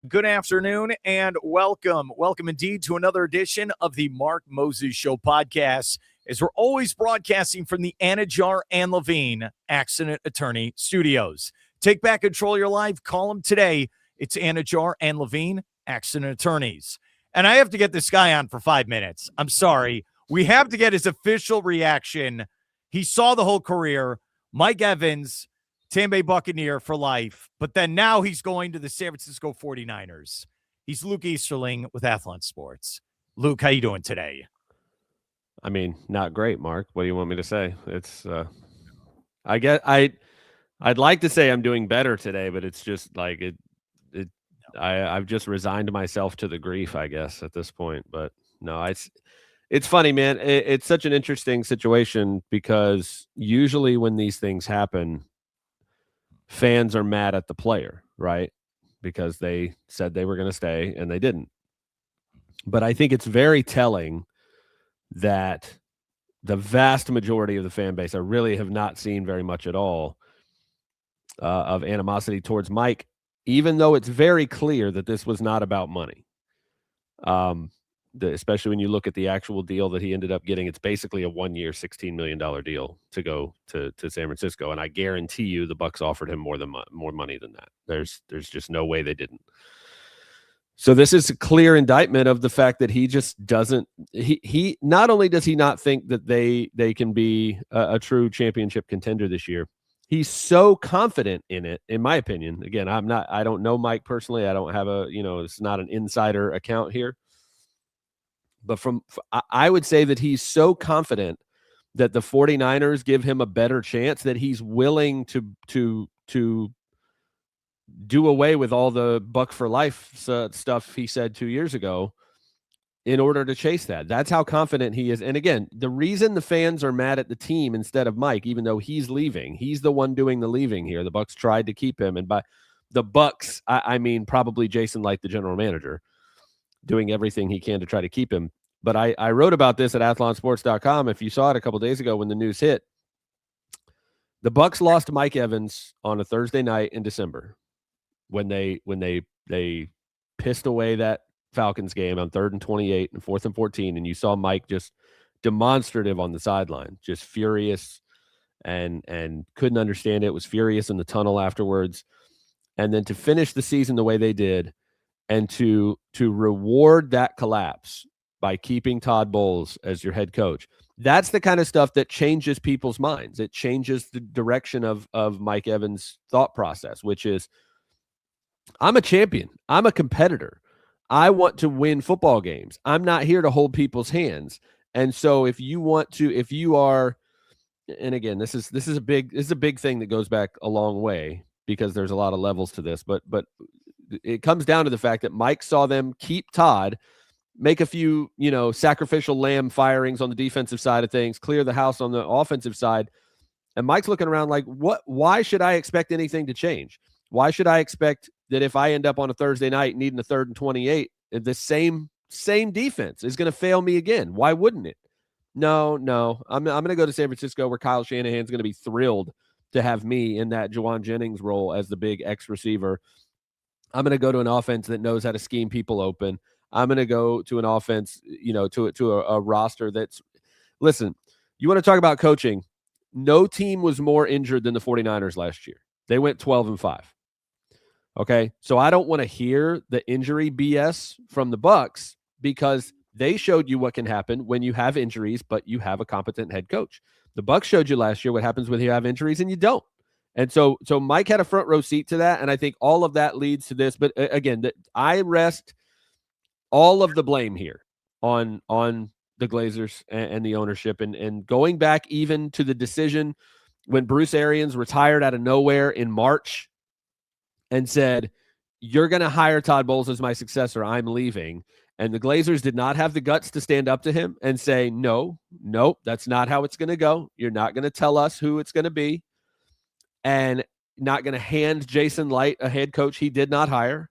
Good afternoon and welcome. Welcome indeed to another edition of the Mark Moses Show podcast, as we're always broadcasting from the Anidjar and Levine Accident Attorney Studios. Take back control of your life. Call them today. It's Anidjar and Levine Accident Attorneys. And I have to get this guy on for 5 minutes. I'm sorry. We have to get his official reaction. He saw the whole career. Mike Evans, Tampa Buccaneer for life, but then now he's going to the San Francisco 49ers. He's Luke Easterling with Athlon Sports. Luke, how you doing today? I mean, not great, Mark. What do you want me to say? It's I guess I'd like to say I'm doing better today, but it's just like I've just resigned myself to the grief, I guess, at this point. But no, it's funny, man. It's such an interesting situation because usually when these things happen, fans are mad at the player, right? Because they said they were going to stay and they didn't. But I think it's very telling that the vast majority of the fan base, I really have not seen very much at all of animosity towards Mike, even though it's very clear that this was not about money. Especially when you look at the actual deal that he ended up getting. It's basically a 1-year, $16 million deal to go to San Francisco. And I guarantee you the Bucs offered him more money than that. There's just no way they didn't. So this is a clear indictment of the fact that he just doesn't, he not only does he not think that they can be a true championship contender this year, he's so confident in it, in my opinion. Again, I don't know Mike personally. I don't have it's not an insider account here. But I would say that he's so confident that the 49ers give him a better chance that he's willing to do away with all the Buck for life stuff he said 2 years ago in order to chase that. That's how confident he is. And again, the reason the fans are mad at the team instead of Mike, even though he's leaving, he's the one doing the leaving here. The Bucs tried to keep him, and by the Bucs, I mean probably Jason Light, the general manager, doing everything he can to try to keep him. But I wrote about this at athlonsports.com. If you saw it a couple days ago when the news hit, the Bucs lost Mike Evans on a Thursday night in December when they pissed away that Falcons game on 3rd and 28 and 4th and 14, and you saw Mike just demonstrative on the sideline, just furious and couldn't understand it, was furious in the tunnel afterwards. And then to finish the season the way they did, and to reward that collapse by keeping Todd Bowles as your head coach, that's the kind of stuff that changes people's minds. It changes the direction of Mike Evans' thought process, which is, I'm a champion. I'm a competitor. I want to win football games. I'm not here to hold people's hands. And so if you are, and again, this is a big thing that goes back a long way because there's a lot of levels to this, but it comes down to the fact that Mike saw them keep Todd, make a few, sacrificial lamb firings on the defensive side of things, clear the house on the offensive side. And Mike's looking around like, why should I expect anything to change? Why should I expect that if I end up on a Thursday night needing a 3rd and 28, the same defense is going to fail me again? Why wouldn't it? No. I'm going to go to San Francisco where Kyle Shanahan's going to be thrilled to have me in that Juwan Jennings role as the big X receiver. I'm going to go to an offense that knows how to scheme people open. I'm going to go to an offense, to a roster that's, listen, you want to talk about coaching. No team was more injured than the 49ers last year. They went 12-5. Okay. So I don't want to hear the injury BS from the Bucs because they showed you what can happen when you have injuries, but you have a competent head coach. The Bucs showed you last year what happens when you have injuries and you don't. And so Mike had a front row seat to that. And I think all of that leads to this. But again, I rest all of the blame here on the Glazers and the ownership, and going back even to the decision when Bruce Arians retired out of nowhere in March and said, you're going to hire Todd Bowles as my successor, I'm leaving. And the Glazers did not have the guts to stand up to him and say, no, that's not how it's going to go. You're not going to tell us who it's going to be, and not going to hand Jason Light a head coach he did not hire.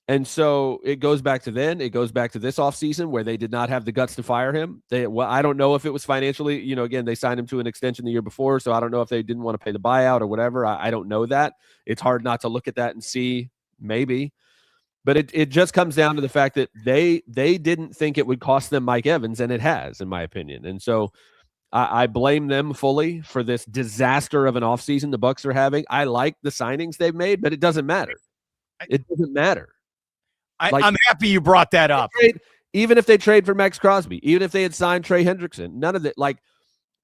And so it goes back to then. It goes back to this offseason where they did not have the guts to fire him. I don't know if it was financially, again, they signed him to an extension the year before, so I don't know if they didn't want to pay the buyout or whatever. I don't know that. It's hard not to look at that and see maybe. But it just comes down to the fact that they didn't think it would cost them Mike Evans, and it has, in my opinion. And so I blame them fully for this disaster of an offseason the Bucs are having. I like the signings they've made, but it doesn't matter. It doesn't matter. I'm happy you brought that up. Even if they trade for Max Crosby, even if they had signed Trey Hendrickson, none of that. Like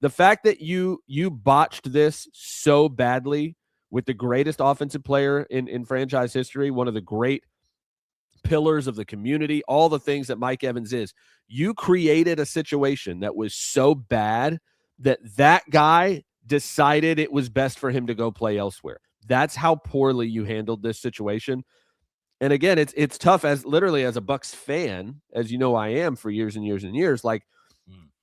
the fact that you botched this so badly with the greatest offensive player in franchise history, one of the great pillars of the community, all the things that Mike Evans is, you created a situation that was so bad that guy decided it was best for him to go play elsewhere. That's how poorly you handled this situation. And again, it's tough as literally as a Bucs fan, as you know I am for years and years and years, like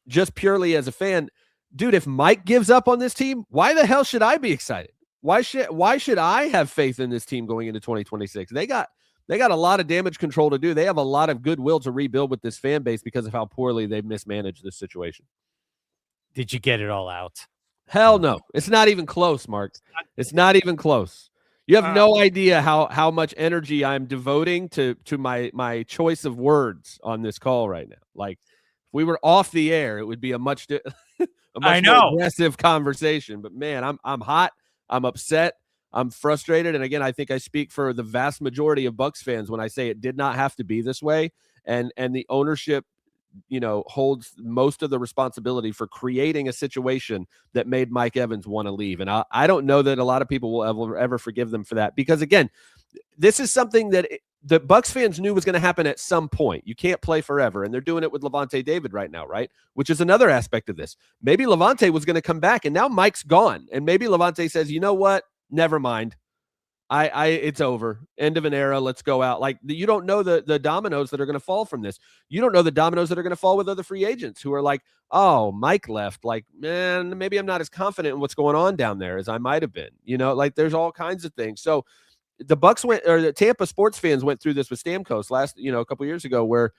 just purely as a fan, dude, if Mike gives up on this team, why the hell should I be excited? Why should I have faith in this team going into 2026? They got a lot of damage control to do. They have a lot of goodwill to rebuild with this fan base because of how poorly they've mismanaged this situation. Did you get it all out? Hell no. It's not even close, Mark. It's not even close. You have no idea how much energy I'm devoting to my choice of words on this call right now. Like, if we were off the air, it would be a much more aggressive conversation. But man, I'm hot. I'm upset. I'm frustrated. And again, I think I speak for the vast majority of Bucs fans when I say it did not have to be this way. And the ownership, holds most of the responsibility for creating a situation that made Mike Evans want to leave. And I don't know that a lot of people will ever forgive them for that, because again, this is something that the Bucs fans knew was going to happen at some point. You can't play forever. And they're doing it with Levante David right now, right? Which is another aspect of this. Maybe Levante was going to come back and now Mike's gone. And maybe Levante says, you know what? Never mind. It's over. End of an era. Let's go out. Like, you don't know the dominoes that are going to fall from this. You don't know the dominoes that are going to fall with other free agents who are like, oh, Mike left. Like, man, maybe I'm not as confident in what's going on down there as I might have been. Like there's all kinds of things. So the the Tampa sports fans went through this with Stamkos a couple years ago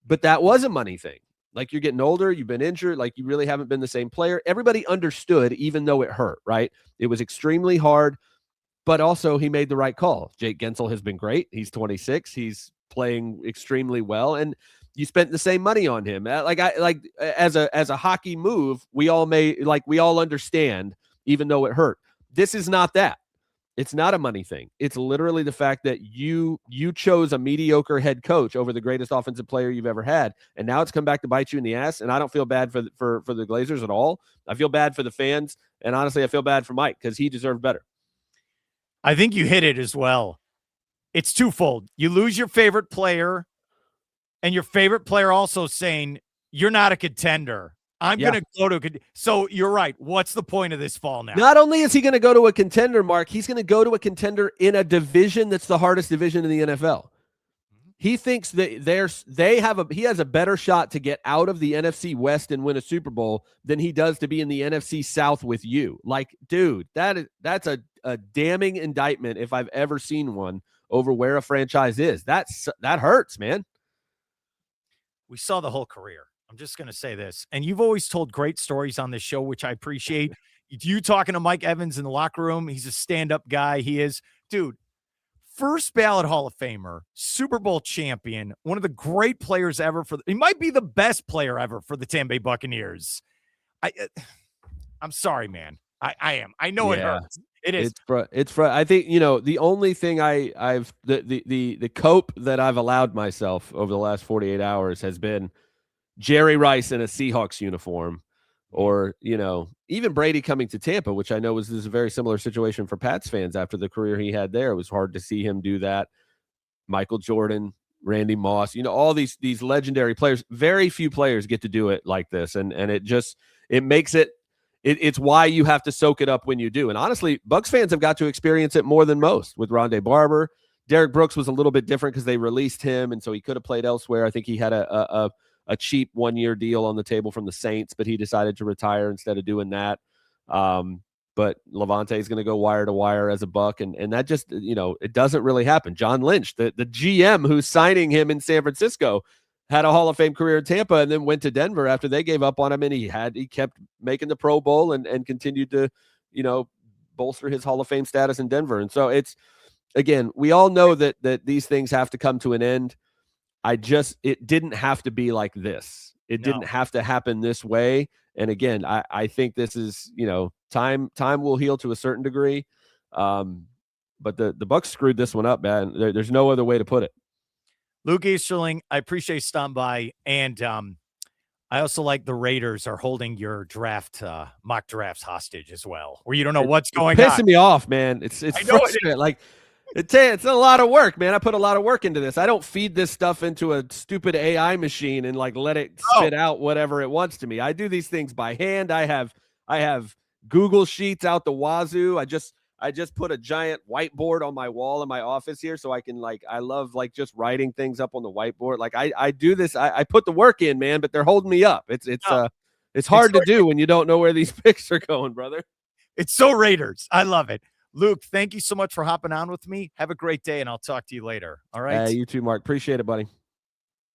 but that was a money thing. Like, you're getting older, you've been injured, like you really haven't been the same player. Everybody understood, even though it hurt, right? It was extremely hard. But also he made the right call. Jake Gensel has been great. He's 26. He's playing extremely well. And you spent the same money on him. As a hockey move, we all understand, even though it hurt. This is not that. It's not a money thing. It's literally the fact that you chose a mediocre head coach over the greatest offensive player you've ever had. And now it's come back to bite you in the ass. And I don't feel bad for the Glazers at all. I feel bad for the fans. And honestly, I feel bad for Mike because he deserved better. I think you hit it as well. It's twofold. You lose your favorite player, and your favorite player also saying, you're not a contender. I'm going to go to – so you're right. What's the point of this fall now? Not only is he going to go to a contender, Mark, he's going to go to a contender in a division that's the hardest division in the NFL. He thinks that he has a better shot to get out of the NFC West and win a Super Bowl than he does to be in the NFC South with you. Like, dude, that's a damning indictment if I've ever seen one over where a franchise is. That hurts, man. We saw the whole career. I'm just going to say this. And you've always told great stories on this show, which I appreciate. You talking to Mike Evans in the locker room. He's a stand-up guy. He is. Dude, first ballot Hall of Famer, Super Bowl champion, one of the great players ever he might be the best player ever for the Tampa Bay Buccaneers. I'm sorry, man. I am. I know it hurts. It is. I think, the only thing the cope that I've allowed myself over the last 48 hours has been Jerry Rice in a Seahawks uniform, or, even Brady coming to Tampa, which I know is a very similar situation for Pats fans after the career he had there. It was hard to see him do that. Michael Jordan, Randy Moss, all these legendary players. Very few players get to do it like this. And it makes it's why you have to soak it up when you do. And honestly, Bucs fans have got to experience it more than most with Rondé Barber. Derek Brooks was a little bit different because they released him, and so he could have played elsewhere. I think he had a cheap 1-year deal on the table from the Saints, but he decided to retire instead of doing that. But Levante is going to go wire to wire as a Buck, and that just, it doesn't really happen. John Lynch, the GM who's signing him in San Francisco, had a Hall of Fame career in Tampa and then went to Denver after they gave up on him, and he kept making the Pro Bowl and continued to, bolster his Hall of Fame status in Denver. And so again, we all know that these things have to come to an end. It didn't have to be like this. It didn't have to happen this way. And again, I think this is, time will heal to a certain degree. But the Bucs screwed this one up, man. There's no other way to put it. Luke Easterling, I appreciate you stopping by. And I also like the Raiders are holding your mock drafts hostage as well, where you don't know what's going on. It's pissing me off, man. It's frustrating. Like, it's a lot of work, man. I put a lot of work into this. I don't feed this stuff into a stupid AI machine and like let it spit out whatever it wants to me. I do these things by hand. I have Google Sheets out the wazoo. I just put a giant whiteboard on my wall in my office here so I can I love just writing things up on the whiteboard. Like I do this. I put the work in, man, but they're holding me up. It's hard to do when you don't know where these picks are going, brother. It's so Raiders. I love it. Luke, thank you so much for hopping on with me. Have a great day, and I'll talk to you later. All right? You too, Mark. Appreciate it, buddy.